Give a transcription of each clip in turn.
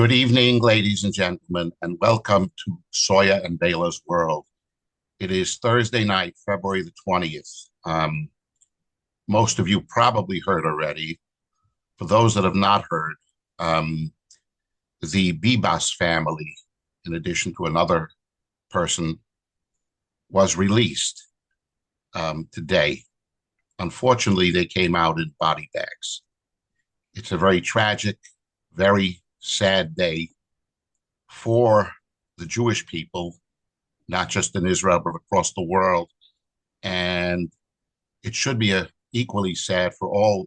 Good evening, ladies and gentlemen, and welcome to Soya and Baila's World. It is Thursday night, February the 20th. Most of you probably heard already. For those that have not heard, the Bibas family, in addition to another person, was released today. Unfortunately, they came out in body bags. It's a very tragic, very sad day for the Jewish people, not just in Israel, but across the world. And it should be equally sad for all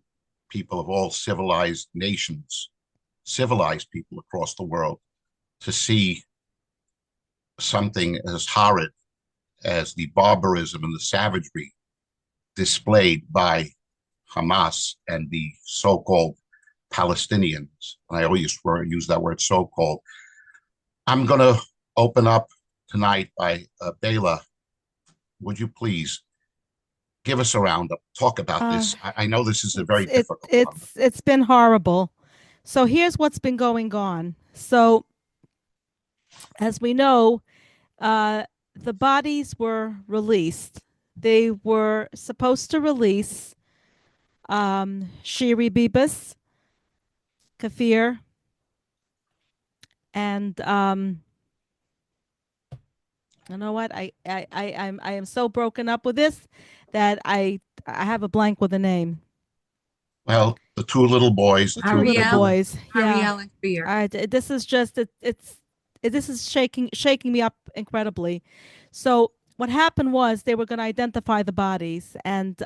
people of all civilized nations, civilized people across the world, to see something as horrid as the barbarism and the savagery displayed by Hamas and the so-called Palestinians. And I always use that word so-called. I'm going to open up tonight by Baila. Would you please give us a roundup, talk about this? I know this is a very difficult one. It's been horrible. So here's what's been going on. So as we know, the bodies were released. They were supposed to release Shiri Bibas, Kfir, and you know what? I am so broken up with this that I have a blank with a name. Well, the two little boys. The two little boys. Yeah. Ariel and Kfir. This is just this is shaking me up incredibly. So what happened was they were going to identify the bodies, and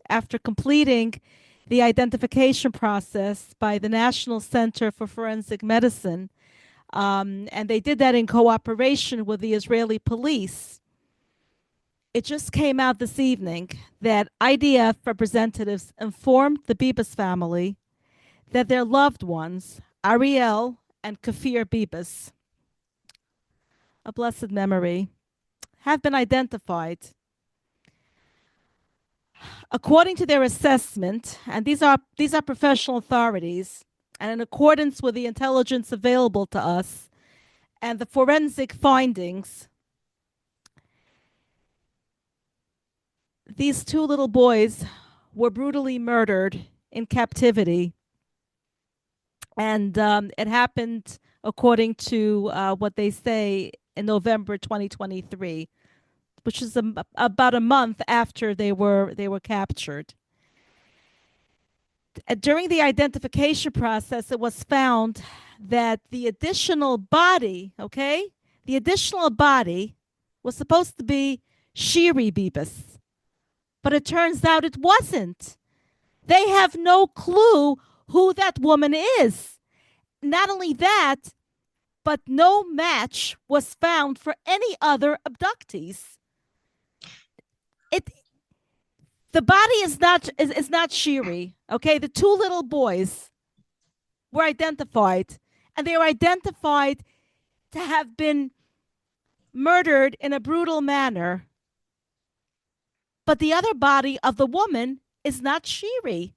after completing the identification process by the National Center for Forensic Medicine, and they did that in cooperation with the Israeli police. It just came out this evening that IDF representatives informed the Bibas family that their loved ones, Ariel and Kfir Bibas, a blessed memory, have been identified. According to their assessment, and these are professional authorities, and in accordance with the intelligence available to us and the forensic findings, these two little boys were brutally murdered in captivity. And it happened, according to what they say, in November 2023, which is about a month after they were captured. During the identification process, it was found that the additional body was supposed to be Shiri Bibas, but it turns out it wasn't. They have no clue who that woman is. Not only that, but no match was found for any other abductees. The body is not Shiri. Okay, the two little boys were identified, and they were identified to have been murdered in a brutal manner. But the other body of the woman is not Shiri.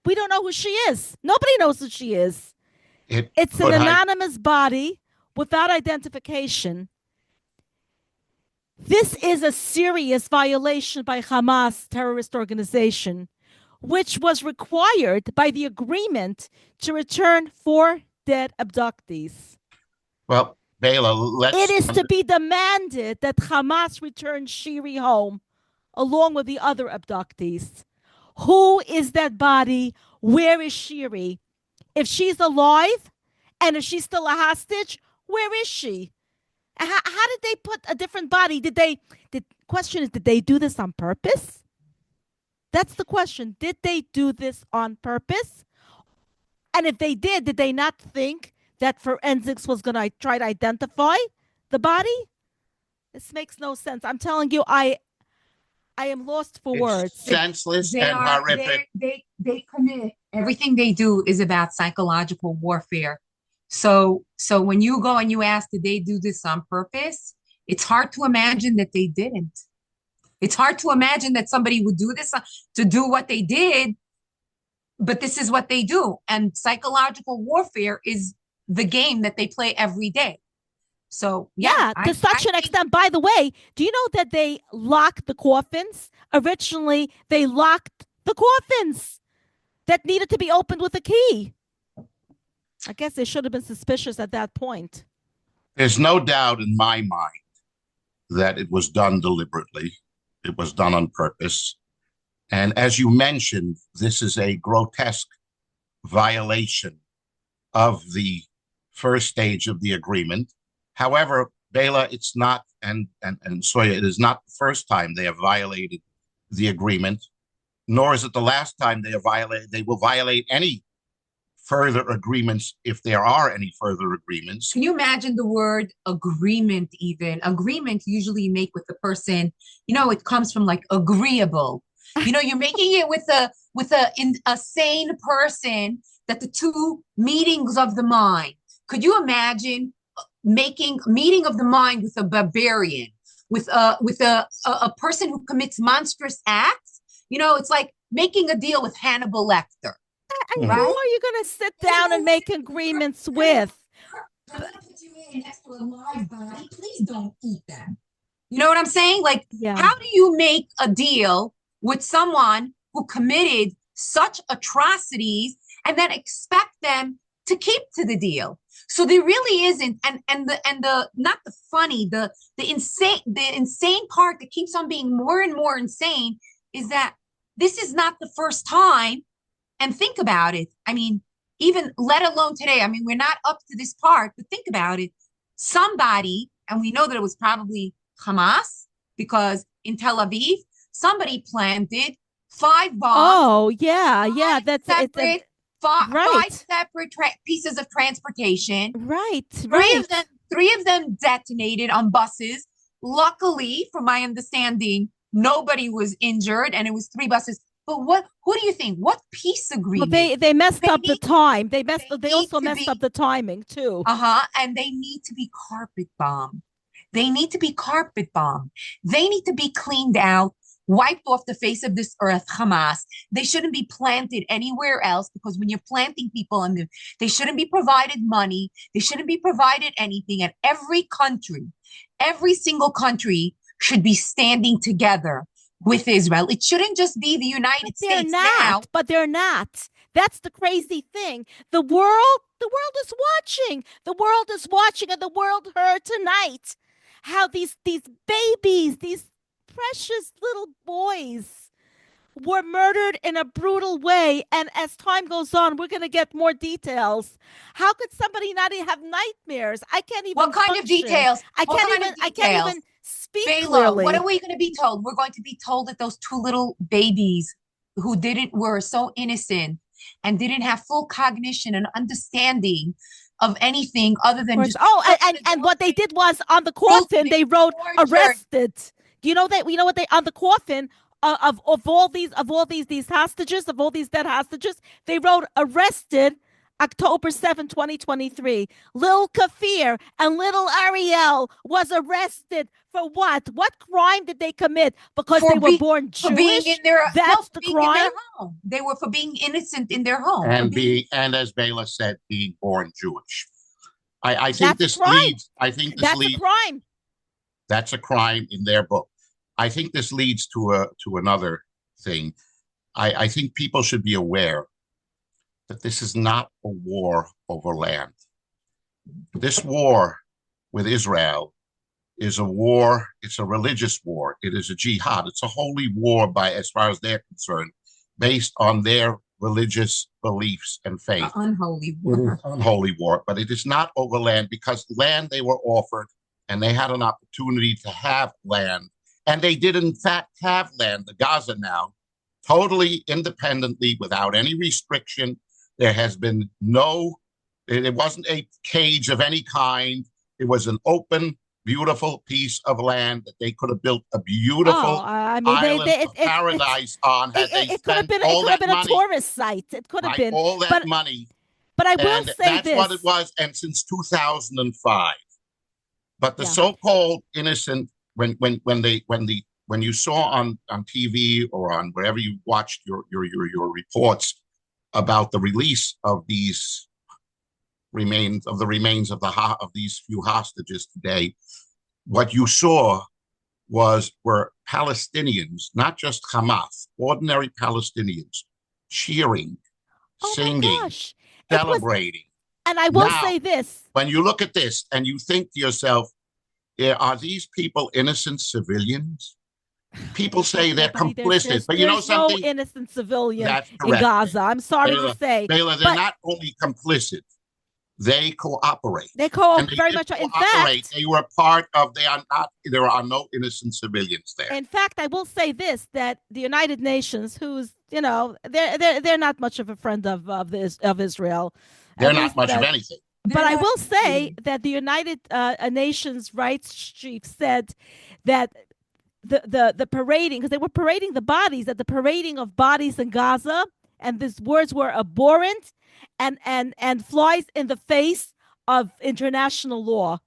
We don't know who she is. Nobody knows who she is. It's an anonymous body without identification. This is a serious violation by Hamas terrorist organization, which was required by the agreement to return 4 dead abductees. Well, Baila, it is to be demanded that Hamas return Shiri home along with the other abductees. Who is that body? Where is Shiri? If she's alive and if she's still a hostage, where is she? How did they put a different body? The question is, did they do this on purpose? That's the question. Did they do this on purpose? And if they did they not think that forensics was going to try to identify the body? This makes no sense. I'm telling you, I am lost for words. Senseless and horrific. They commit. Everything they do is about psychological warfare. So when you go and you ask, did they do this on purpose? It's hard to imagine that they didn't. It's hard to imagine that somebody would do this to do what they did, but this is what they do. And psychological warfare is the game that they play every day. So Yeah, to such an extent. By the way, do you know that they locked the coffins? Originally, they locked the coffins that needed to be opened with a key. I guess they should have been suspicious at that point. There's no doubt in my mind that it was done deliberately. It was done on purpose. And as you mentioned, this is a grotesque violation of the first stage of the agreement. However, Baila, it's not, and Soya, it is not the first time they have violated the agreement, nor is it the last time they will violate any further agreements if there are any further agreements. Can you imagine the word agreement even? Agreement usually you make with the person, it comes from like agreeable. You're making it with a sane person, that the two meetings of the mind. Could you imagine making meeting of the mind with a barbarian, with a person who commits monstrous acts? It's like making a deal with Hannibal Lecter. And who are you going to sit down and make agreements with? I'm going to put you in next to a live body. Please don't eat them. You know what I'm saying? Like, How do you make a deal with someone who committed such atrocities and then expect them to keep to the deal? So there really isn't, and the not the funny, the insane part that keeps on being more and more insane is that this is not the first time. And think about it. I mean, even let alone today. I mean, we're not up to this part, but think about it. Somebody, and we know that it was probably Hamas, because in Tel Aviv, somebody planted 5 bombs. Oh, yeah. That's separate, five separate pieces of transportation. Right. Three of them detonated on buses. Luckily, from my understanding, nobody was injured, and it was 3 buses. But who do you think? What peace agreement? Well, they messed up the time. They also messed up the timing too. And they need to be carpet bombed. They need to be carpet bombed. They need to be cleaned out, wiped off the face of this earth, Hamas. They shouldn't be planted anywhere else, because when you're planting people, and they shouldn't be provided money. They shouldn't be provided anything. And every single country should be standing together with Israel. It shouldn't just be the United States now. But they're not. That's the crazy thing. The world is watching. The world is watching, and the world heard tonight how these babies, these precious little boys, were murdered in a brutal way. And as time goes on, we're going to get more details. How could somebody not have nightmares? I can't even. What kind of details? I can't even speak Baila, clearly. What are we going to be told? We're going to be told that those 2 little babies who were so innocent and didn't have full cognition and understanding of anything other than just. And what they did was, on the coffin they wrote arrested. Do you know that? You know what they on the coffin of all these hostages, of all these dead hostages, they wrote arrested October 7, 2023. Lil Kfir and little Ariel was arrested for what? What crime did they commit? Because they were born Jewish? That's the crime? They were for being innocent in their home. And as Baila said, being born Jewish. I think this leads. I think this leads. That's a crime. That's a crime in their book. I think this leads to another thing. I think people should be aware that this is not a war over land. This war with Israel is a war. It's a religious war. It is a jihad. It's a holy war, as far as they're concerned, based on their religious beliefs and faith. Unholy war. Unholy war. But it is not over land, because land they were offered, and they had an opportunity to have land. And they did, in fact, have land, the Gaza now, totally independently, without any restriction. There has been it wasn't a cage of any kind. It was an open, beautiful piece of land that they could have built a beautiful island of paradise on. It could have been a tourist site. It could have been all that money. But I will say that's this. What it was, and since 2005. But the so-called innocent, when you saw on TV or on wherever you watched your reports about the release of these remains of these few hostages today, what you saw were Palestinians, not just Hamas, ordinary Palestinians, cheering, Oh my singing, gosh. It was, celebrating. and I will Now, say this. when you look at this and you think to yourself, are these people innocent civilians? People say they're complicit, but you know something? There's no innocent civilian That's in correct. Gaza. I'm sorry to say. Bayla, they're not only complicit, they cooperate. They cooperate very much. In fact, they were part of. There are no innocent civilians there. In fact, I will say this: that the United Nations, who's they're not much of a friend of Israel. They're not much of anything. But I will say that the United Nations rights chief said that the parading, because they were parading the bodies, that the parading of bodies in Gaza, and these words were abhorrent and flies in the face of international law.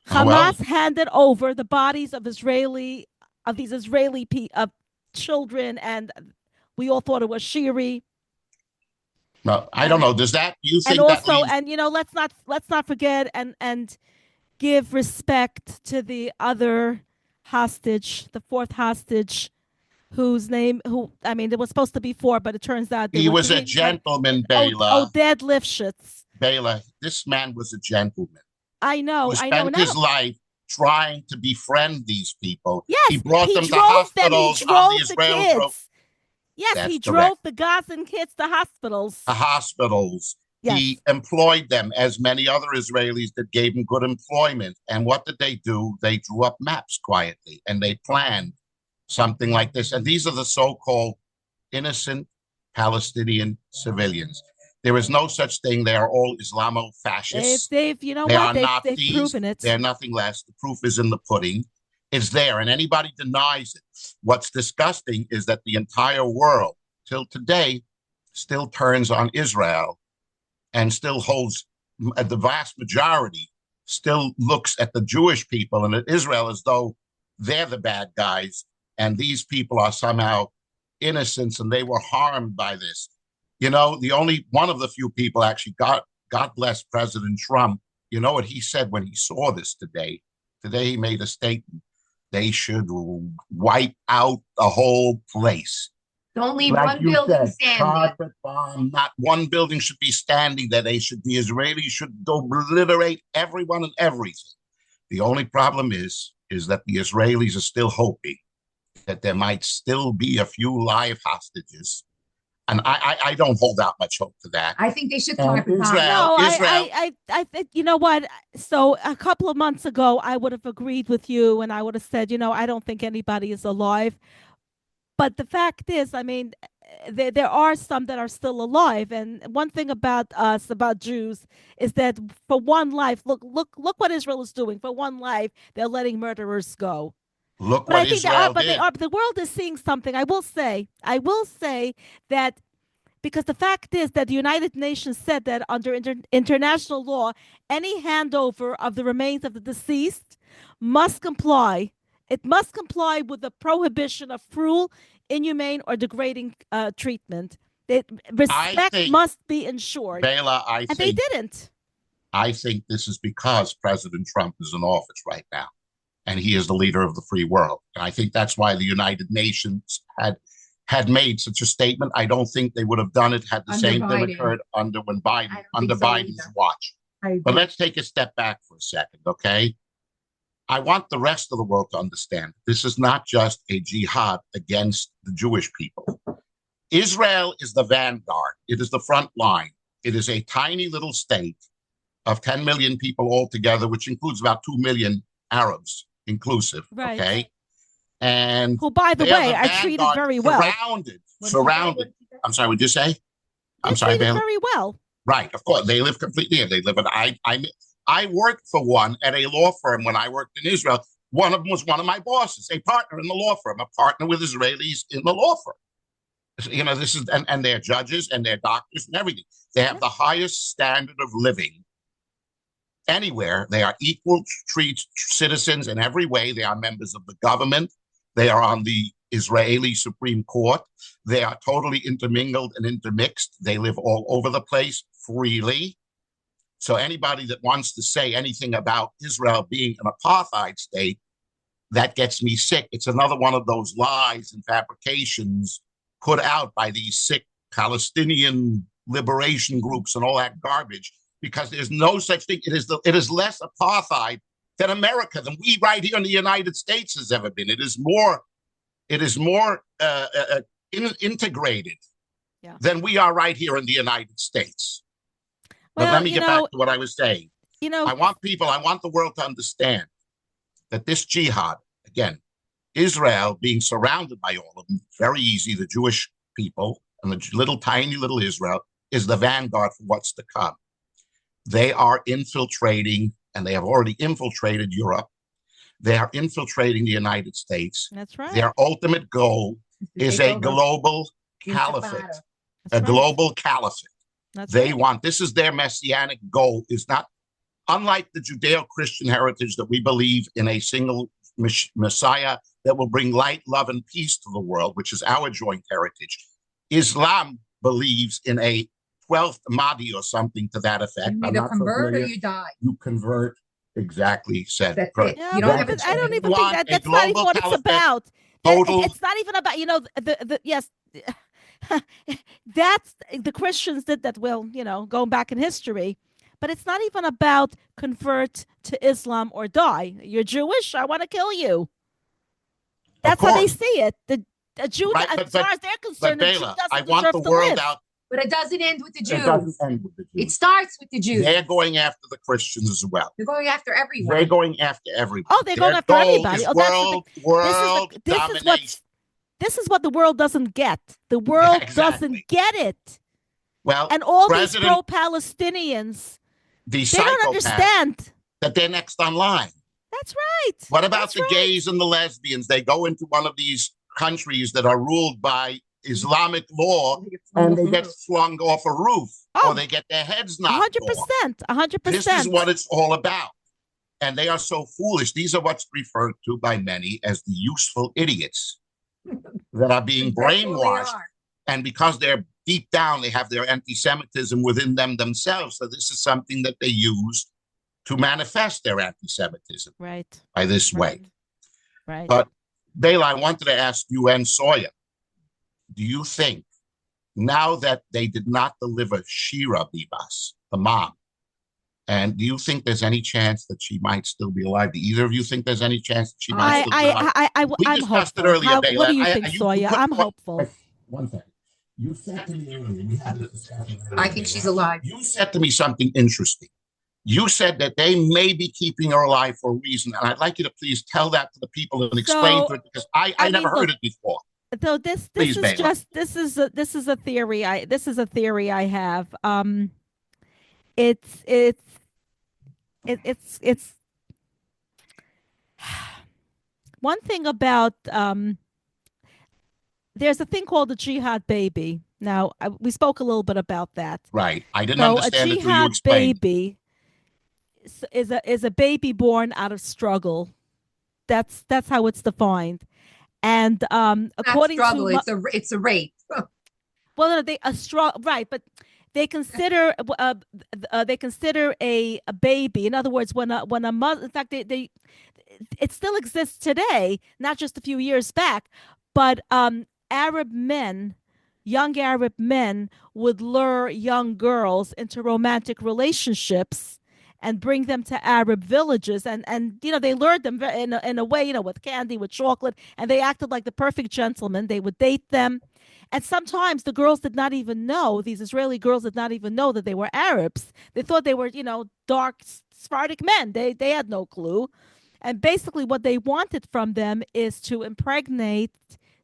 Hamas handed over the bodies of these Israeli children, and we all thought it was Shiri. Well, I don't know. Does that you think? And also, and let's not forget and give respect to the other hostage, the fourth hostage, there was supposed to be four, but it turns out he was a gentleman, Baila. Oded Lifshitz. Baila, this man was a gentleman. I know. He spent his life trying to befriend these people. Yes, he brought them to hospitals on the Israeli road. Yes, he drove the Gazan kids to hospitals. Yes. He employed them, as many other Israelis that gave him good employment. And what did they do? They drew up maps quietly, and they planned something like this. And these are the so-called innocent Palestinian civilians. There is no such thing. They are all Islamo-fascists. They've proven it. They're nothing less. The proof is in the pudding. It's there, and anybody denies it. What's disgusting is that the entire world, till today, still turns on Israel and still holds, the vast majority still looks at the Jewish people and at Israel as though they're the bad guys, and these people are somehow innocents and they were harmed by this. The only one of the few people actually, God bless President Trump, you know what he said when he saw this today? Today he made a statement. They should wipe out the whole place. Don't leave one building standing. Not one building should be standing there. The Israelis should obliterate everyone and everything. The only problem is that the Israelis are still hoping that there might still be a few live hostages. And I don't hold out much hope to that. I think they should Israel. I think, you know what? So a couple of months ago, I would have agreed with you, and I would have said, I don't think anybody is alive. But the fact is, there are some that are still alive. And one thing about us, about Jews, is that for one life, look what Israel is doing. For one life, they're letting murderers go. Look what Israel did. But the world is seeing something. I will say that, because the fact is that the United Nations said that under international law, any handover of the remains of the deceased must comply. It must comply with the prohibition of cruel, inhumane, or degrading treatment. Respect must be ensured. Baila, they didn't. I think this is because President Trump is in office right now, and he is the leader of the free world. And I think that's why the United Nations had made such a statement. I don't think they would have done it had the same thing occurred under Biden's watch. But let's take a step back for a second, okay? I want the rest of the world to understand this is not just a jihad against the Jewish people. Israel is the vanguard. It is the front line. It is a tiny little state of 10 million people altogether, which includes about 2 million Arabs inclusive, right. Okay? And who, by the way, are treated very well. Surrounded. I'm sorry, would you say? I'm sorry, treated very well. Right, of course. They live completely here. They live in, I worked for one at a law firm when I worked in Israel. One of them was one of my bosses, a partner in the law firm, a partner with Israelis in the law firm. This is, and they're judges and they're doctors and everything. They have the highest standard of living anywhere. They are equal citizens in every way. They are members of the government. They are on the Israeli Supreme Court. They are totally intermingled and intermixed. They live all over the place freely. So anybody that wants to say anything about Israel being an apartheid state, that gets me sick. It's another one of those lies and fabrications put out by these sick Palestinian liberation groups and all that garbage, because there's no such thing. It is less apartheid than America, than we right here in the United States has ever been. It is more integrated than we are right here in the United States. But let me get back to what I was saying. I want the world to understand that this jihad, again, Israel being surrounded by all of them, very easy, the Jewish people and the tiny little Israel is the vanguard for what's to come. They are infiltrating, and they have already infiltrated Europe. They are infiltrating the United States. That's right. Their ultimate goal is a global caliphate. Global caliphate. This is their messianic goal, is not, unlike the Judeo-Christian heritage that we believe in a single Messiah that will bring light, love, and peace to the world, which is our joint heritage. Islam believes in a 12th Mahdi or something to that effect. You either convert or you die. You convert, exactly said. Yeah, I don't even think that's not even what it's about. It's not even about, yes, that's the Christians did that, going back in history. But it's not even about convert to Islam or die. You're Jewish, I want to kill you. That's how they see it. A Jew, as far as they're concerned, the Jew doesn't deserve to live. But it doesn't end with the Jews. It doesn't end with the Jews. It starts with the Jews. They're going after the Christians as well. They're going after everyone. They're going after everybody. Oh, they're going after everybody. World domination. This is what the world doesn't get. The world doesn't get it. Well, and all these pro-Palestinians, they don't understand that they're next online. That's right. What about the gays and the lesbians? They go into one of these countries that are ruled by Islamic law, and they get flung off a roof, or they get their heads knocked 100%, 100%. This is what it's all about. And they are so foolish. These are what's referred to by many as the useful idiots that are being brainwashed. And because they're deep down, they have their anti-Semitism within them themselves. So this is something that they use to manifest their anti-Semitism by this way. Right. But Baila, I wanted to ask you and Soya, do you think, now that they did not deliver Shiri Bibas, the mom, and do you think there's any chance that she might still be alive? Do either of you think there's any chance that she might still be alive? I'm discussed hopeful. it earlier, Baila. What do you think, Soya? I'm hopeful. One second. You said to me earlier, we had this discussion earlier. I think she's alive. You said to me something interesting. You said that they may be keeping her alive for a reason, and I'd like you to please tell that to the people and explain to it, because I never heard it before. So this is a theory I have. It's one thing about there's a thing called the jihad baby. Now we spoke a little bit about that. Right. I didn't understand it until you explained. A jihad baby is a baby born out of struggle. That's how it's defined. And according to it's a rape. Well, right, but they consider a baby. In other words, when a mother, in fact, it still exists today, not just a few years back, but young Arab men would lure young girls into romantic relationships and bring them to Arab villages, and they lured them in a way, with candy, with chocolate, and they acted like the perfect gentleman. They would date them, and sometimes the girls did not even know, these Israeli girls did not even know that they were Arabs. They thought they were, dark Sephardic men. They had no clue, and basically what they wanted from them is to impregnate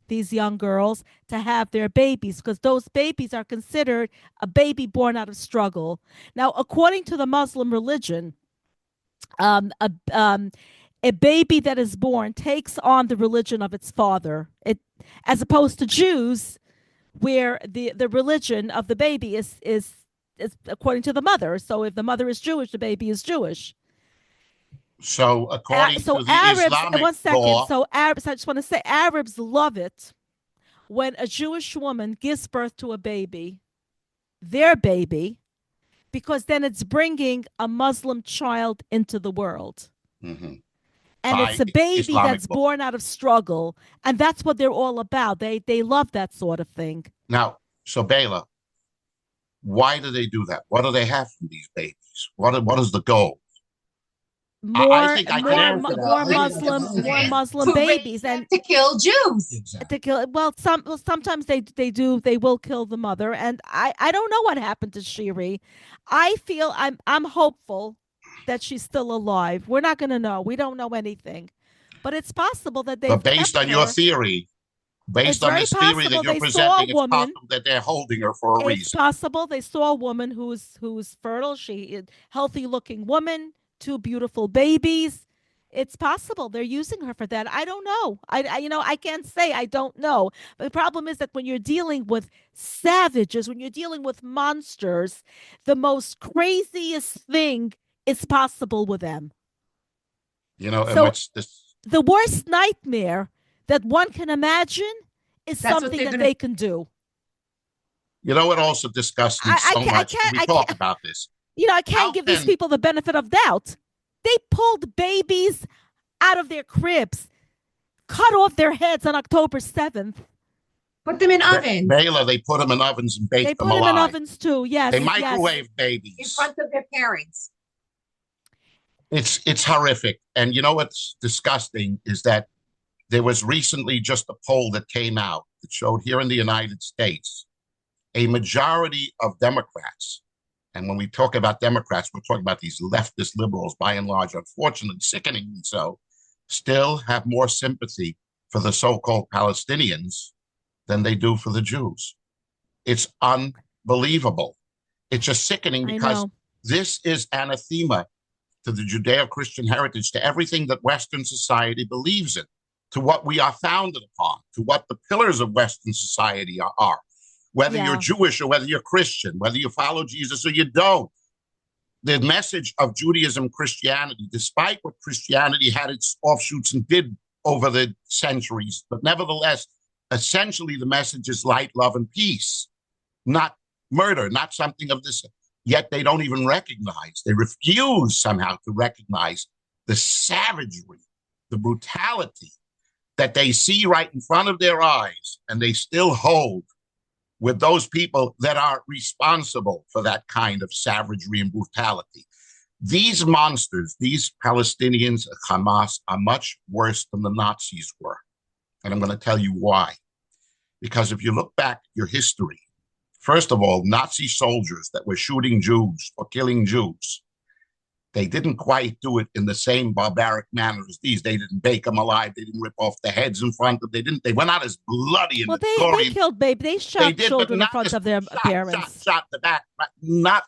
these young girls to have their babies, because those babies are considered a baby born out of struggle. Now, according to the Muslim religion, a baby that is born takes on the religion of its father. As opposed to Jews, where the religion of the baby is according to the mother. So if the mother is Jewish, the baby is Jewish. So according to the Arabs, Islamic one second. law, so Arabs, I just want to say, Arabs love it when a Jewish woman gives birth to a baby, their baby, because then it's bringing a Muslim child into the world. Mm-hmm. And By it's a baby Islamic that's law. born out of struggle. And that's what they're all about. They love that sort of thing. Now, so Baila, why do they do that? What do they have from these babies? What is the goal? I More think I more can mu- answer that. more I think I can Muslim answer more that. Muslim To raise babies them and to kill Jews. Exactly. to kill. Well, sometimes they will kill the mother, and I don't know what happened to Shiri. I feel I'm hopeful that she's still alive. We're not going to know. We don't know anything, but it's possible that But they've based kept on your her. theory, It's based on very this theory that possible you're they saw a presenting, it's woman. possible that they're holding her for a It's reason. possible they saw a woman who's fertile. She is healthy looking woman, two beautiful babies. It's possible they're using her for that. I don't know. I can't say. I don't know. But the problem is that when you're dealing with savages, when you're dealing with monsters, the most craziest thing is possible with them. You know, and So what's this? the worst nightmare that one can imagine is That's what something they're that gonna- they can do. You know what also disgusts me I so can't. much? We talk about this. I can't How give these can- people the benefit of doubt. They pulled babies out of their cribs, cut off their heads on October 7th. Put them in ovens Baila, they put them in ovens and bake They them put them in alive. ovens too. Yes. They yes. microwave in babies. front of their parents. It's horrific. And you know what's disgusting is that there was recently just a poll that came out that showed here in the United States a majority of Democrats. And when we talk about Democrats, we're talking about these leftist liberals, by and large, unfortunately, sickeningly so, still have more sympathy for the so-called Palestinians than they do for the Jews. It's unbelievable. It's just sickening I because know. this is anathema to the Judeo-Christian heritage, to everything that Western society believes in, to what we are founded upon, to what the pillars of Western society are. Whether Yeah. you're Jewish or whether you're Christian, whether you follow Jesus or you don't. The message of Judaism, Christianity, despite what Christianity had its offshoots and did over the centuries, but nevertheless, essentially the message is light, love, and peace, not murder, not something of this. Yet they don't even recognize, they refuse somehow to recognize the savagery, the brutality that they see right in front of their eyes, and they still hold with those people that are responsible for that kind of savagery and brutality. These monsters, these Palestinians, Hamas, are much worse than the Nazis were. And I'm going to tell you why. Because if you look back your history, first of all, Nazi soldiers that were shooting Jews or killing Jews, they didn't quite do it in the same barbaric manner as these. They didn't bake them alive. They didn't rip off the heads in front of them. They went out as bloody and Well, gory. they killed baby. They shot children in front of their parents. Shot the back, not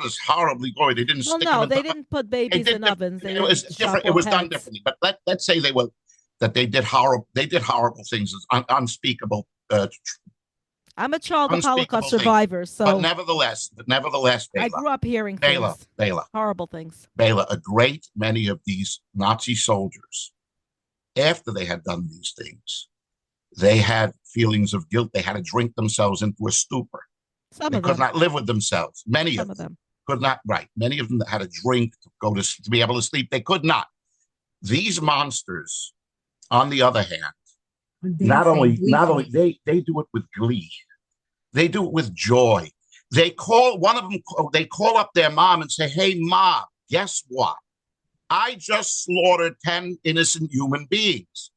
as horribly gory. They didn't Well, stick no, them they didn't put babies in ovens. They it was didn't different. chop It was off done heads. differently. But let's say they did horrible things, unspeakable. I'm a child of Unspeakable Holocaust things. survivors, so But nevertheless, I Baila, grew up hearing Baila, things, Baila, horrible things. Baila, a great many of these Nazi soldiers, after they had done these things, they had feelings of guilt. They had to drink themselves into a stupor. Some They of could them. not live with themselves. Many Some of of them. could not. Right. Many of them had a drink to be able to sleep. They could not. These monsters, on the other hand, not only they do it with glee. They do it with joy. They call up their mom and say, "Hey, Mom, guess what? I just slaughtered 10 innocent human beings.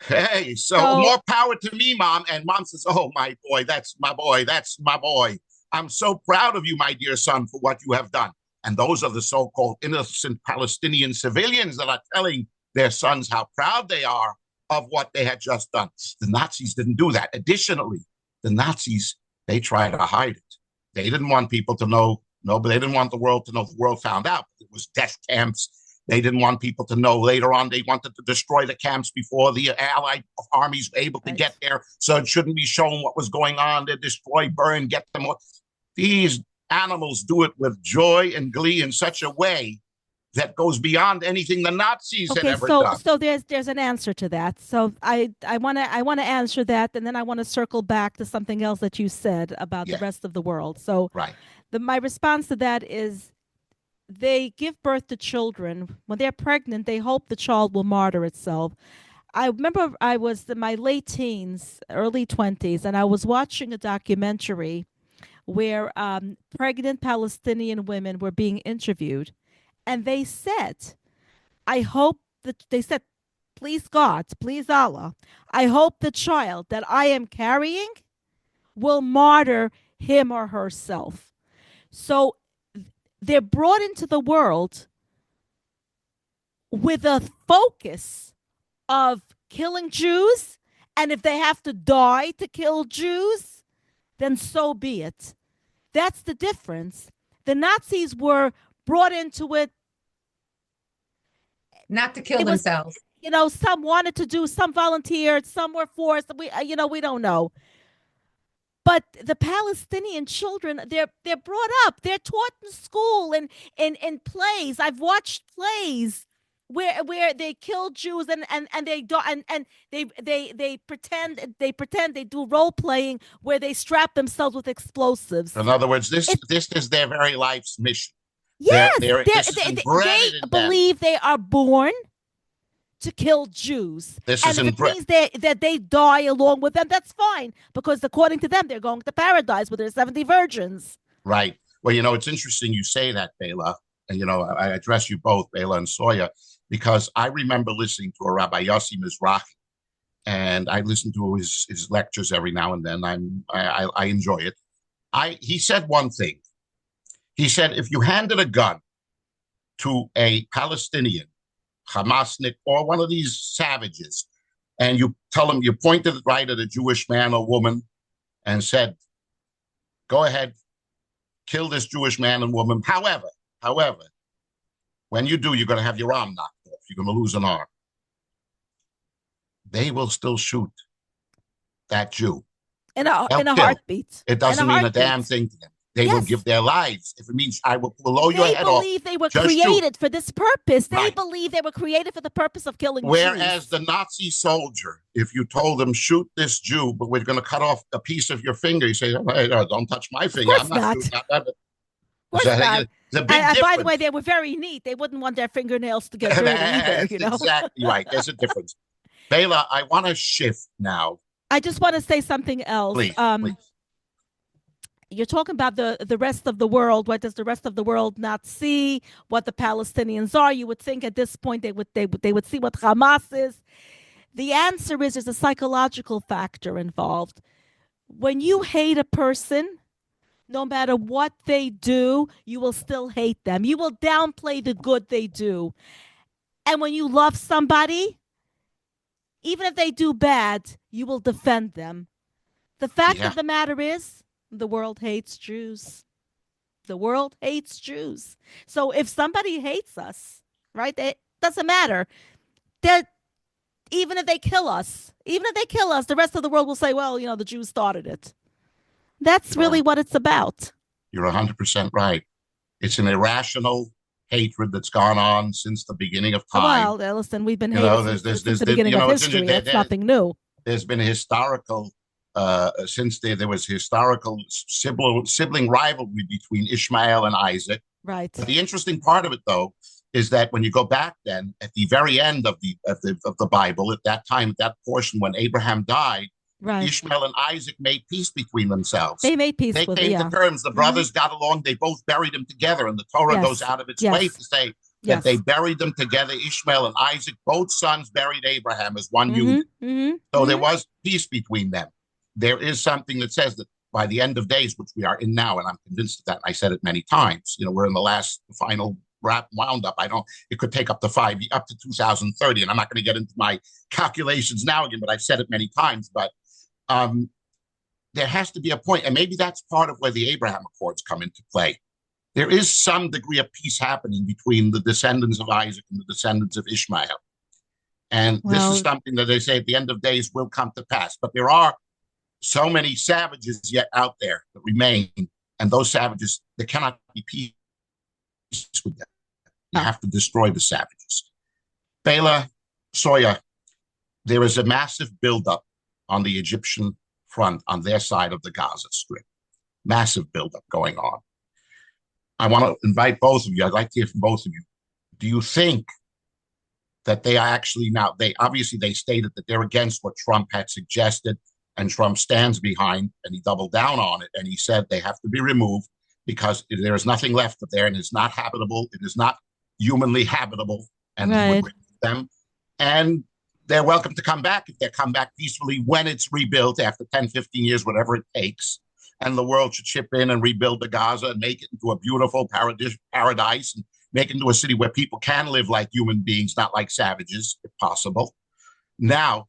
Hey, so more power to me, Mom." And Mom says, "Oh, my boy, that's my boy. That's my boy. I'm so proud of you, my dear son, for what you have done." And those are the so-called innocent Palestinian civilians that are telling their sons how proud they are of what they had just done. The Nazis didn't do that. Additionally, the Nazis, they tried to hide it. They didn't want people to know, but they didn't want the world to know. The world found out. It was death camps. They didn't want people to know. Later on, they wanted to destroy the camps before the Allied armies were able to get there, so it shouldn't be shown what was going on. They destroy, burn, get them. These animals do it with joy and glee in such a way that goes beyond anything the Nazis had Okay, ever so done. there's an answer to that. So I wanna answer that, and then I want to circle back to something else that you said about the Yeah, rest of the world. So right. my response to that is they give birth to children. When they're pregnant, they hope the child will martyr itself. I remember I was in my late teens, early 20s, and I was watching a documentary where pregnant Palestinian women were being interviewed, and they said, I hope that they said, please God, please Allah, I hope the child that I am carrying will martyr him or herself. So they're brought into the world with a focus of killing Jews. And if they have to die to kill Jews, then so be it. That's the difference. The Nazis were brought into it. Not to kill It was, themselves. some wanted to do, some volunteered, some were forced. We don't know. But the Palestinian children, they're brought up, they're taught in school and in plays. I've watched plays where they kill Jews and they do and they pretend they do role playing where they strap themselves with explosives. In other words, this is their very life's mission. Yes, This is embedded in them. believe they are born to kill Jews. This and is if it means that they die along with them, that's fine. Because according to them, they're going to paradise with their 70 virgins. Right. Well, it's interesting you say that, Baila. And, I address you both, Baila and Soya, because I remember listening to a Rabbi Yossi Mizrahi, and I listen to his lectures every now and then. I enjoy it. He said one thing. He said, if you handed a gun to a Palestinian, Hamasnik, or one of these savages, and you tell them, you pointed it right at a Jewish man or woman and said, go ahead, kill this Jewish man and woman. However, when you do, you're going to have your arm knocked off. You're going to lose an arm. They will still shoot that Jew. In a heartbeat. It doesn't mean a damn thing to them. They will give their lives. If it means I will blow your head off. They believe they were created for this purpose. They Right. believe they were created for the purpose of killing Whereas Jews. the Nazi soldier, if you told them, shoot this Jew, but we're going to cut off a piece of your finger, you say, hey, don't touch my finger. Of course I'm not not. shooting that. Of course not. It's a big And by difference. the way, they were very neat. They wouldn't want their fingernails to get dirty either. That's exactly right. There's a difference. Baila, I want to shift now. I just want to say something else. Please. You're talking about the rest of the world. What does the rest of the world not see? What the Palestinians are? You would think at this point they would see what Hamas is. The answer is there's a psychological factor involved. When you hate a person, no matter what they do, you will still hate them. You will downplay the good they do. And when you love somebody, even if they do bad, you will defend them. The fact of the matter is, the world hates Jews. The world hates Jews. So if somebody hates us, right, it doesn't matter. Even if they kill us, the rest of the world will say, well, the Jews started it. That's really what it's about. You're 100% right. It's an irrational hatred that's gone on since the beginning of time. Well, listen, we've been hated since the beginning of history. That's nothing new. There's been a historical since there was historical sibling rivalry between Ishmael and Isaac. Right. But the interesting part of it, though, is that when you go back then, at the very end of the Bible, at that time, at that portion when Abraham died, right, Ishmael and Isaac made peace between themselves. They made peace. They came to terms. The brothers got along. They both buried them together, and the Torah goes out of its way to say that they buried them together. Ishmael and Isaac, both sons buried Abraham as one unit. So there was peace between them. There is something that says that by the end of days, which we are in now, and I'm convinced of that, and I said it many times, we're in the final round up. It could take up to 2030, and I'm not going to get into my calculations now again, but I've said it many times, but there has to be a point, and maybe that's part of where the Abraham Accords come into play. There is some degree of peace happening between the descendants of Isaac and the descendants of Ishmael. And this is something that they say at the end of days will come to pass. But there are so many savages yet out there that remain, and those savages, there cannot be peace with them. You have to destroy the savages. Baila, Soya, there is a massive buildup on the Egyptian front on their side of the Gaza Strip. Massive buildup going on. I want to invite both of you. I'd like to hear from both of you. Do you think that they are actually now, they stated that they're against what Trump had suggested, and Trump stands behind, and he doubled down on it, and he said they have to be removed because there is nothing left of there, and it's not habitable. It is not humanly habitable, and he would remove them. And they're welcome to come back if they come back peacefully when it's rebuilt after 10, 15 years, whatever it takes. And the world should chip in and rebuild the Gaza and make it into a beautiful paradise and make it into a city where people can live like human beings, not like savages, if possible. Now,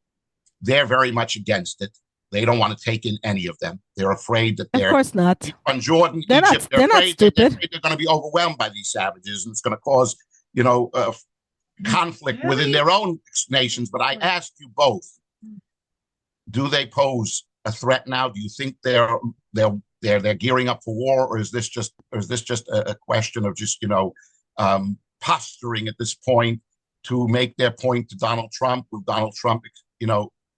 they're very much against it. They don't want to take in any of them. They're afraid that Of course not. On Jordan, they're Egypt, they're not stupid. They're going to be overwhelmed by these savages, and it's going to cause, conflict within their own nations. But I ask you both, do they pose a threat now? Do you think they're gearing up for war, or is this just a question of just posturing at this point to make their point to Donald Trump? Will Donald Trump,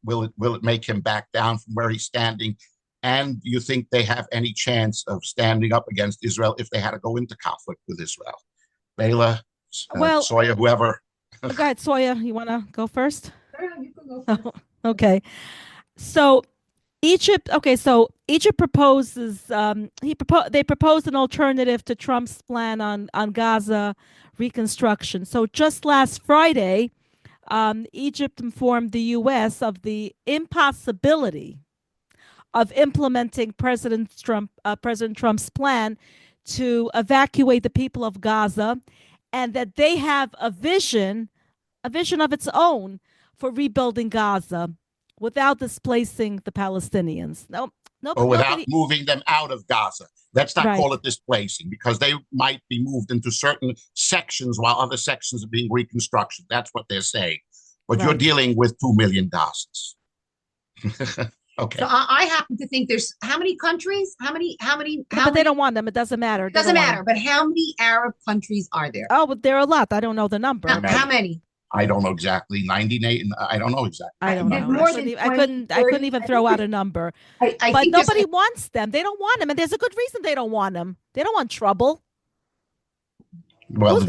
will it make him back down from where he's standing? And do you think they have any chance of standing up against Israel if they had to go into conflict with Israel? Baila, Soya, whoever. Go ahead, Soya. You want to go first? You can go first. Okay. So Egypt proposes. They proposed an alternative to Trump's plan on Gaza reconstruction. So just last Friday, Egypt informed the U.S. of the impossibility of implementing President Trump's plan to evacuate the people of Gaza, and that they have a vision of its own for rebuilding Gaza without displacing the Palestinians. Without moving them out of Gaza. Let's not call it displacing, because they might be moved into certain sections while other sections are being reconstructed. That's what they're saying. But you're dealing with 2 million Gazans. Okay. So I happen to think there's how many countries? How many? But they don't want them. It doesn't matter. It doesn't matter. But how many Arab countries are there? Oh, but there are a lot. I don't know the number. How many? I don't know exactly. 98. I don't know exactly. I don't know. I couldn't even throw out a number. But nobody wants them. They don't want them, and there's a good reason they don't want them. They don't want trouble. Well, the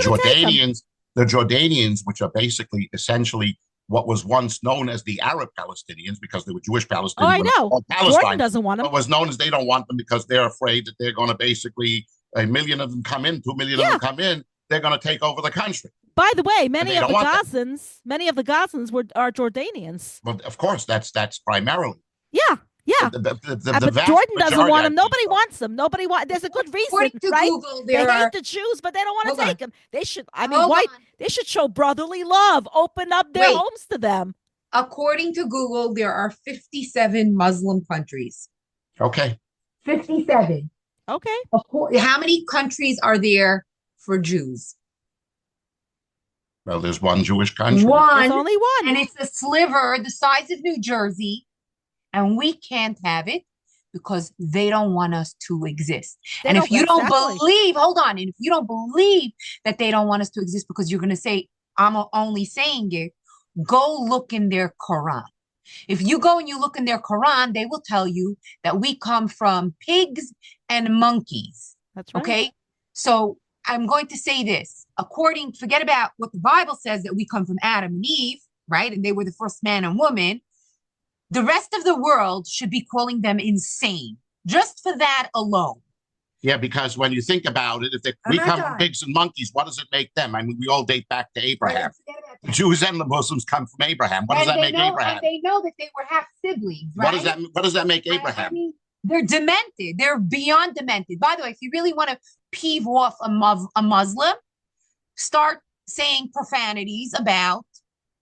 Jordanians, which are basically essentially what was once known as the Arab Palestinians, because they were Jewish Palestinians. Oh, I know. Jordan doesn't want them. What was known as they don't want them because they're afraid that they're going to basically, 1 million of them come in, 2 million of them come in, they're going to take over the country. By the way, many of the Gazans are Jordanians. Well, of course, that's primarily. Yeah. But Jordan doesn't want them. Nobody wants them. There's a good reason, right? Google, they hate the Jews, but they don't want to take them. They should. They should show brotherly love. Open up their homes to them. According to Google, there are 57 Muslim countries. Okay. 57. Okay. How many countries are there for Jews? Well, there's one Jewish country. There's only one. And it's a sliver the size of New Jersey. And we can't have it because they don't want us to exist. And if you don't believe, and if you don't believe that they don't want us to exist because you're going to say, I'm only saying it, go look in their Quran. If you go and you look in their Quran, they will tell you that we come from pigs and monkeys. That's right. Okay? So I'm going to say this. Forget about what the Bible says, that we come from Adam and Eve, right? And they were the first man and woman. The rest of the world should be calling them insane, just for that alone. Yeah, because when you think about it, if we come from pigs and monkeys, what does it make them? I mean, we all date back to Abraham. The Jews and the Muslims come from Abraham. What does that make Abraham? And they know that they were half siblings, right? What does that make Abraham? I mean, they're demented. They're beyond demented. By the way, if you really want to peeve off a Muslim, start saying profanities about,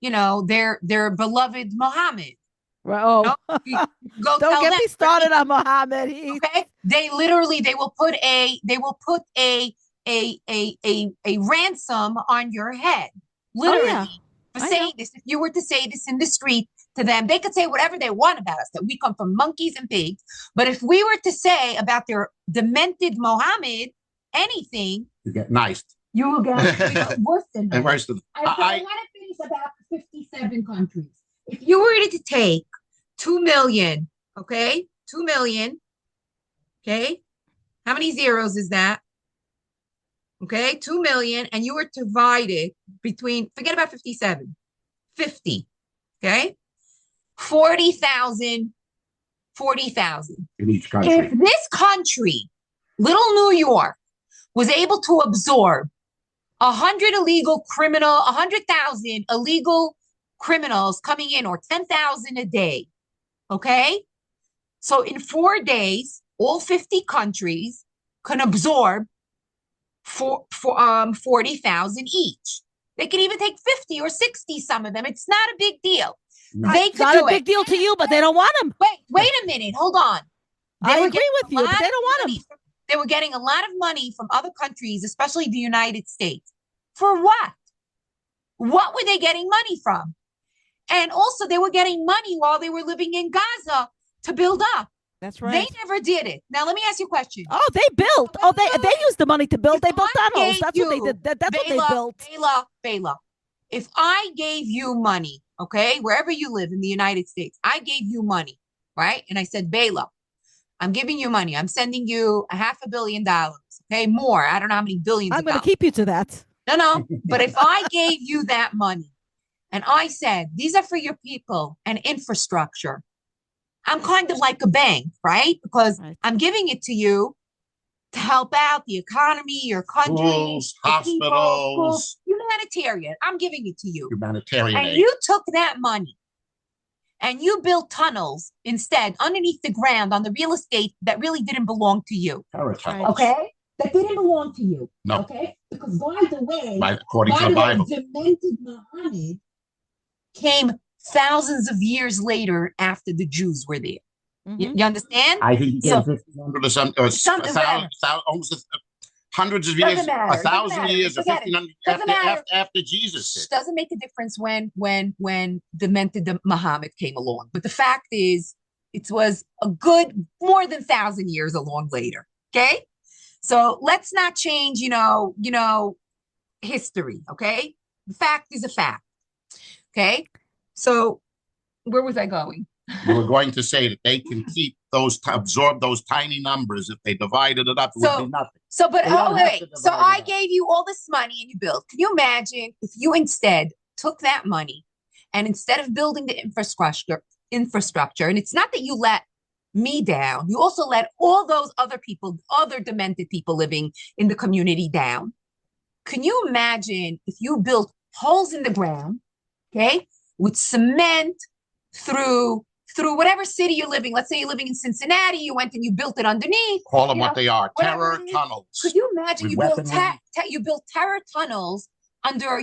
their beloved Muhammad. Well, don't get me started on Muhammad. Okay, they will put a ransom on your head, literally, for saying this. If you were to say this in the street to them, they could say whatever they want about us, that we come from monkeys and pigs. But if we were to say about their demented Muhammad anything, you get knifed. You will get worse than that. And worse than I've got a lot of things about 57 countries. If you were to take 2 million, okay, 2 million, okay, how many zeros is that? Okay, 2 million, and you were to divide it between, forget about 57, 50, okay, 40,000, 40,000. in each country. If this country, little New York, was able to absorb 100,000 illegal criminals coming in, or 10,000 a day, okay? So in 4 days, all 50 countries can absorb 40,000 each. They can even take 50 or 60, some of them. It's not a big deal. No. They could Not do a big deal to you, but they don't want them. Wait a minute. Hold on. I agree with you, but they don't want them. They were getting a lot of money from other countries, especially the United States. For what? What were they getting money from? And also, they were getting money while they were living in Gaza to build up. That's right. They never did it. Now, let me ask you a question. Oh, they built. Oh, they used the money to build. They built tunnels. That's what they did. That's what they built. Baila, if I gave you money, okay, wherever you live in the United States, I gave you money, right? And I said, Baila, I'm giving you money. I'm sending you $500 million, okay? More. I don't know how many billions. I'm going to keep you to that. No. But if I gave you that money and I said, these are for your people and infrastructure, I'm kind of like a bank, right? Because I'm giving it to you to help out the economy, your country, schools, hospitals, humanitarian. I'm giving it to you. Humanitarian and aid. You took that money and you built tunnels instead underneath the ground on the real estate that really didn't belong to you. Okay? That didn't belong to you. No. Okay? Because by the way, according to the Bible, demented Muhammad came thousands of years later after the Jews were there. Mm-hmm. You understand? I think he gave 1,500 or something, almost hundreds of years, 1,000 years, or 1,500 after Jesus did. Doesn't make a difference when demented Muhammad came along. But the fact is, it was a good more than 1,000 years along later. Okay, so let's not change, history. Okay, the fact is a fact. Okay, so where was I going? You were going to say that they can keep absorb those tiny numbers. If they divided it up, it would be nothing. So I gave you all this money and you built. Can you imagine if you instead took that money and instead of building the infrastructure, and it's not that you let me down, you also let all those other people, other demented people living in the community down. Can you imagine if you built holes in the ground, okay, with cement through whatever city you're living. Let's say you're living in Cincinnati, you went and you built it underneath. Call them what they are, terror tunnels. Could you imagine you built terror tunnels under,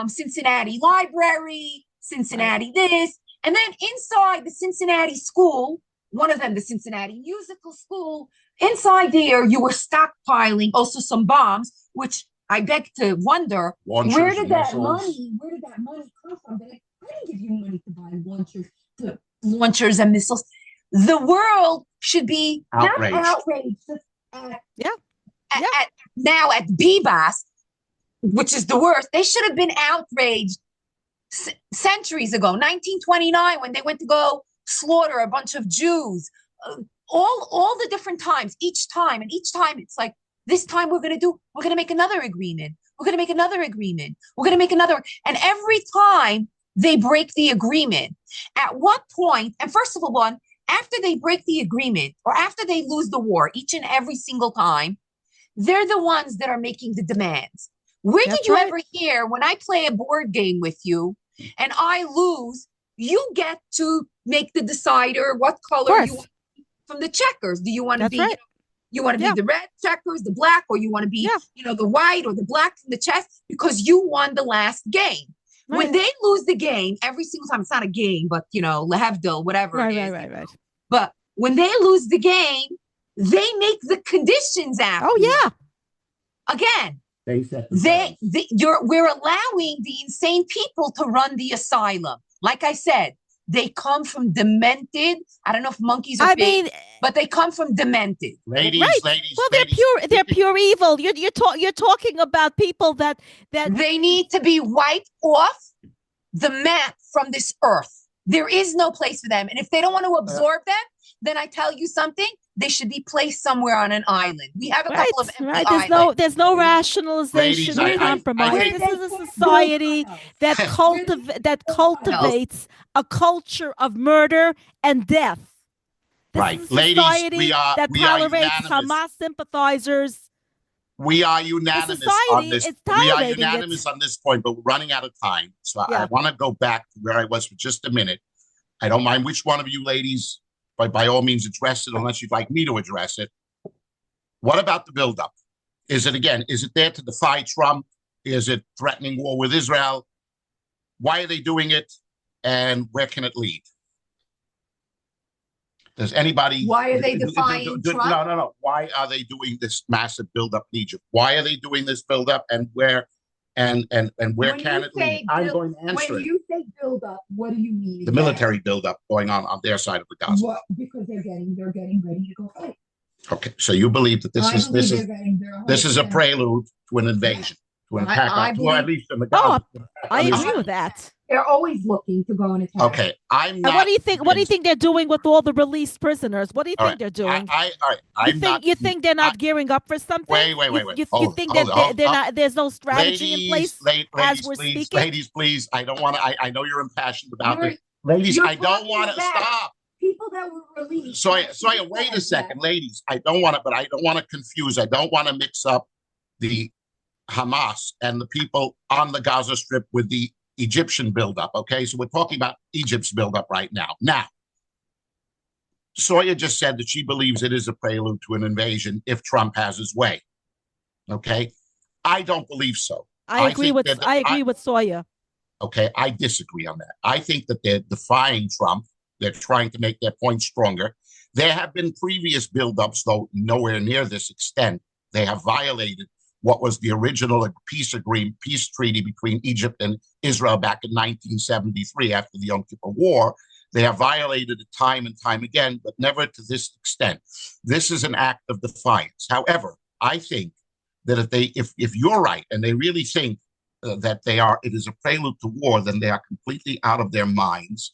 Cincinnati Library, Cincinnati this, and then inside the Cincinnati school, one of them, the Cincinnati Musical School, inside there you were stockpiling also some bombs, which I beg to wonder, where did that money come from? I didn't give you money to buy launchers and missiles. The world should be outraged. Not outraged. Now at Bibas, which is the worst, they should have been outraged centuries ago, 1929, when they went to go slaughter a bunch of Jews. All the different times, each time it's like, this time we're going to make another agreement. We're going to make another agreement. We're going to make another. And every time they break the agreement, at what point, and first of all, after they break the agreement or after they lose the war, each and every single time, they're the ones that are making the demands. Where did you ever hear when I play a board game with you and I lose, you get to make the decider what color you want from the checkers? Do you want to be... Right. You want to be the red checkers, the black, or you want to be, the white or the black from the chess because you won the last game. Right. When they lose the game, every single time, it's not a game, but, lehavdil, whatever it is. Right. But when they lose the game, they make the conditions after. Oh, yeah. Again, we're allowing the insane people to run the asylum. Like I said, They come from demented. I don't know if monkeys are I big, mean, but they come from demented. Ladies, right. ladies, Well, ladies. they're pure evil. You're talking about people that They need to be wiped off the map from this earth. There is no place for them. And if they don't want to absorb them, then I tell you something, they should be placed somewhere on an island. We have a couple of empty islands. There's no rationalization Ladies, or compromise. think- This is a society that cultivates a culture of murder and death. This Right. is a Ladies, society that we are tolerates unanimous. Hamas sympathizers. We are unanimous society on this. is We are tolerating unanimous it. on this point, but we're running out of time. So Yeah. I want to go back to where I was for just a minute. I don't mind which one of you ladies, but by all means address it unless you'd like me to address it. What about the buildup? Is it there to defy Trump? Is it threatening war with Israel? Why are they doing it? And where can it lead? Does anybody? Why are they defying Trump? No. Why are they doing this massive buildup in Egypt? Why are they doing this buildup, and where, and where can it lead? I'm going to answer when it. you say buildup, what do you mean? The military buildup going on their side of the Gaza. What? Because they're getting ready to go fight. Okay, so you believe that this is a prelude to an invasion, to an attack, or at least in the Gaza. I agree with that. They're always looking to go and attack. Okay, I'm not. And what do you think? What do you think they're doing with all the released prisoners? What do you think they're doing? You think they're not gearing up for something? Wait. You think that they're not? There's no strategy in place as we're speaking. Ladies, please. I don't want to. I know you're impassioned about this. Ladies, I don't want to stop. People that were released. Soya, wait a second, ladies. I don't want to confuse. I don't want to mix up the Hamas and the people on the Gaza Strip with the Egyptian buildup. Okay, so we're talking about Egypt's buildup right now. Now, Soya just said that she believes it is a prelude to an invasion if Trump has his way. Okay, I don't believe so. I agree with Soya. Okay, I disagree on that. I think that they're defying Trump. They're trying to make their point stronger. There have been previous buildups, though nowhere near this extent. They have violated what was the original peace treaty between Egypt and Israel back in 1973 after the Yom Kippur War. They have violated it time and time again, but never to this extent. This is an act of defiance. However, I think that if you're right and they really think that it is a prelude to war, then they are completely out of their minds.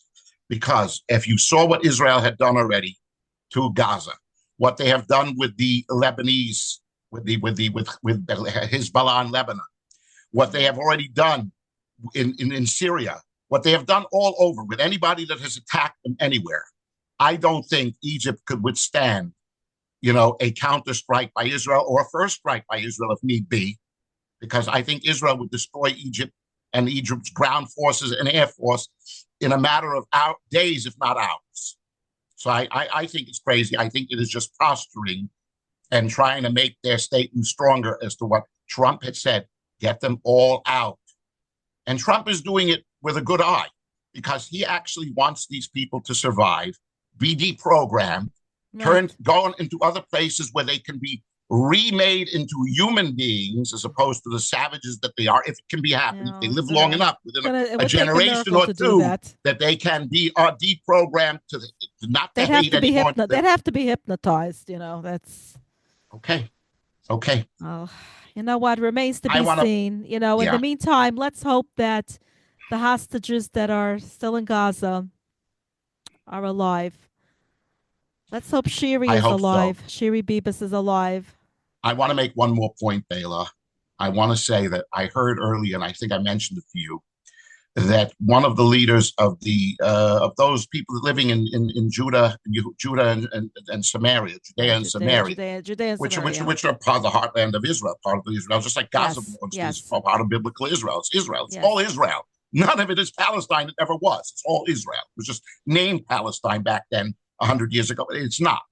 Because if you saw what Israel had done already to Gaza, what they have done with the Lebanese, with Hezbollah in Lebanon, what they have already done in Syria, what they have done all over with anybody that has attacked them anywhere, I don't think Egypt could withstand, a counter strike by Israel or a first strike by Israel if need be, because I think Israel would destroy Egypt and Egypt's ground forces and air force in a matter of days, if not hours. So I think it's crazy. I think it is just posturing and trying to make their statement stronger as to what Trump had said, get them all out. And Trump is doing it with a good eye because he actually wants these people to survive, be deprogrammed, going into other places where they can be remade into human beings as opposed to the savages that they are, if it can be happening, if they live long enough, within a generation or two, that they can be deprogrammed to not to hate anymore. They'd have to be hypnotized, that's... Okay. Oh, you know what? Remains to be seen. In the meantime, let's hope that the hostages that are still in Gaza are alive. Let's hope Shiri is alive. So. Shiri Bibas is alive. I want to make one more point, Baila. I want to say that I heard earlier, and I think I mentioned it to you, that one of the leaders of those people living in Judah and Samaria, Judea and Samaria, which are part of the heartland of Israel, part of Israel, just like Gaza belongs to part of biblical Israel. It's Israel. It's all Israel. None of it is Palestine. It never was. It's all Israel. It was just named Palestine back then 100 years ago. It's not.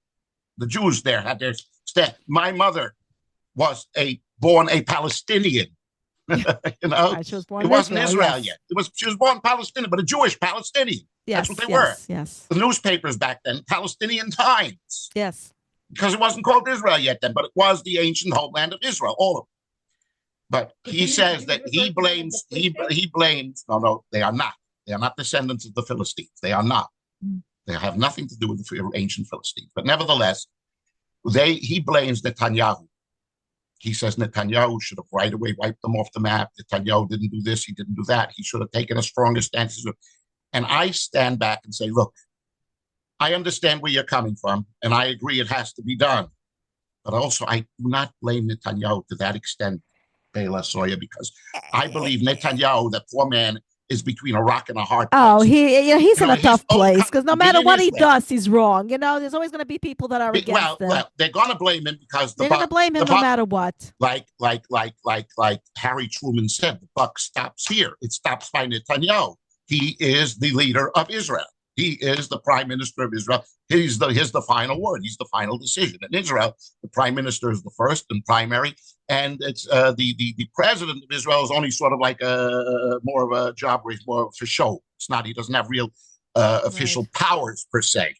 The Jews there had their step. My mother was born a Palestinian. She was born it wasn't Israel yet. She was born Palestinian, but a Jewish Palestinian. Yes, that's what they were. Yes. The newspapers back then, Palestinian Times. Yes. Because it wasn't called Israel yet then, but it was the ancient homeland of Israel, all of it. But he says that he blames. No, they are not. They are not descendants of the Philistines. They are not. They have nothing to do with the ancient Philistines. But nevertheless, he blames Netanyahu. He says Netanyahu should have right away wiped them off the map. Netanyahu didn't do this. He didn't do that. He should have taken a stronger stance. And I stand back and say, look, I understand where you're coming from, and I agree it has to be done. But also, I do not blame Netanyahu to that extent, Baila, Soya, because I believe Netanyahu, that poor man, is between a rock and a hard place. Oh, he's in a tough place because no matter what he Israel. does, he's wrong. There's always going to be people that are against him. Well, they're going to blame him because they're going to blame him no matter what. Like Harry Truman said, the buck stops here. It stops by Netanyahu. He is the leader of Israel. He is the prime minister of Israel. He's the final word. He's the final decision. In Israel, the prime minister is the first and primary, and it's the president of Israel is only sort of like more of a job where he's more for show. It's not. He doesn't have real official powers per se,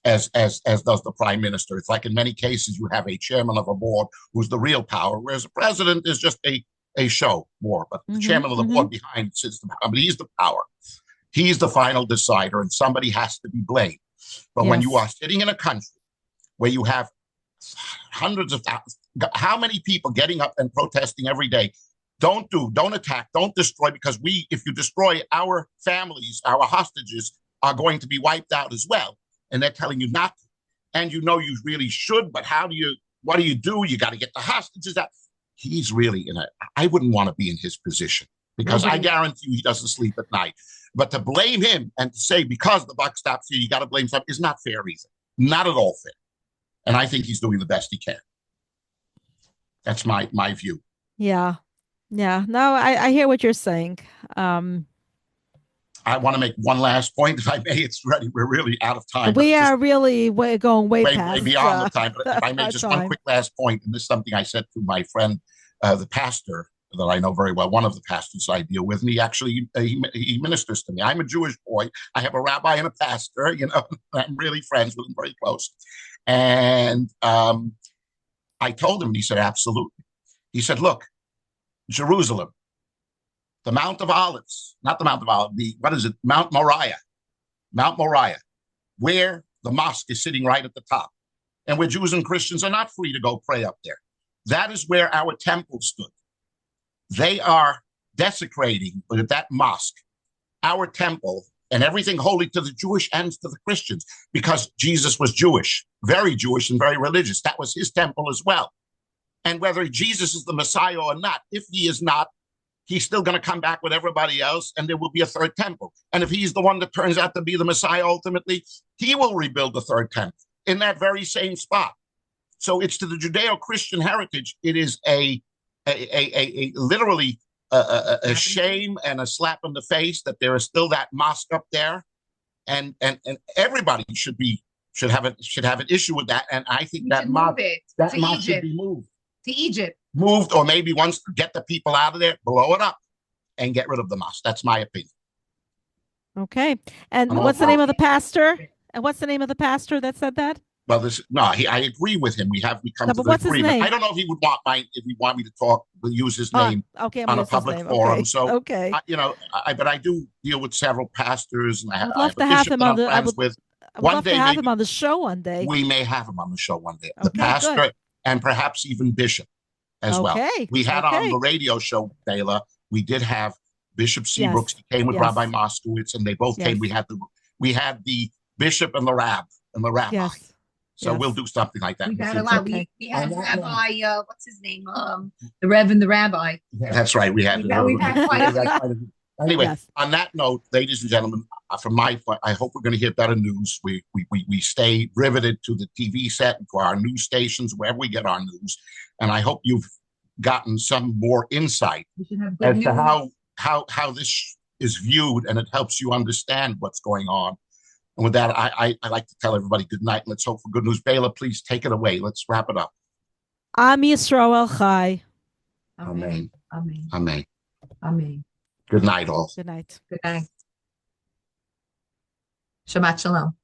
as does the prime minister. It's like in many cases you have a chairman of a board who's the real power, whereas the president is just a show more. But the chairman of the board behind sits the power. But he's the power. He's the final decider, and somebody has to be blamed. But when you are sitting in a country where you have hundreds of thousands, how many people getting up and protesting every day? Don't attack, don't destroy, because if you destroy our families, our hostages are going to be wiped out as well. And they're telling you not to. And you really should, but what do? You got to get the hostages out. He's really I wouldn't want to be in his position, because I guarantee you he doesn't sleep at night. But to blame him and to say because the buck stops here, you got to blame something is not fair either. Not at all fair. And I think he's doing the best he can. That's my view. Yeah. No, I hear what you're saying. I want to make one last point, if I may. It's ready. We're really out of time. We are really going way past. Way beyond the time. But if I may, just one quick last point, and this is something I said to my friend, the pastor that I know very well, one of the pastors I deal with, and he actually he ministers to me. I'm a Jewish boy. I have a rabbi and a pastor. I'm really friends with him, very close. And I told him, and he said, absolutely. He said, look, Jerusalem, the Mount of Olives, not the Mount of Olives, Mount Moriah, where the mosque is sitting right at the top, and where Jews and Christians are not free to go pray up there. That is where our temple stood. They are desecrating with that mosque, our temple, and everything holy to the Jewish and to the Christians, because Jesus was Jewish, very Jewish and very religious. That was his temple as well. And whether Jesus is the Messiah or not, if he is not, he's still going to come back with everybody else, and there will be a third temple. And if he's the one that turns out to be the Messiah ultimately, he will rebuild the third temple in that very same spot. So it's to the Judeo-Christian heritage. It is literally a shame and a slap in the face that there is still that mosque up there, and everybody should have an issue with that. And I think that mosque should be moved to Egypt, or maybe once get the people out of there, blow it up, and get rid of the mosque. That's my opinion. Okay, and what's the name of the pastor? And what's the name of the pastor that said that? Well, I agree with him. We come to the agreement. I don't know if he would want me to talk, use his name on a public forum. Okay. So, okay. But I do deal with several pastors, and I would love to have him on the show one day. We may have him on the show one day. Okay, the pastor, good. And perhaps even Bishop as well. We had on the radio show, Baila, we did have Bishop Seabrooks. He came with Rabbi Moskowitz, and they both came. We had the bishop and the rabbi. Yes. So we'll do something like that. We got a lot. We had Rabbi, what's his name? The Reverend the Rabbi. Yeah, that's right. We've had quite a Anyway, on that note, ladies and gentlemen, from my point, I hope we're going to hear better news. We stay riveted to the TV set and to our news stations, wherever we get our news. And I hope you've gotten some more insight as to how this is viewed, and it helps you understand what's going on. And with that, I like to tell everybody good night. Let's hope for good news. Baila, please take it away. Let's wrap it up. Am Yisrael Chai. Amen. Amen. Amen. Amen. Good night, all. Good night. Good night. Shabbat Shalom.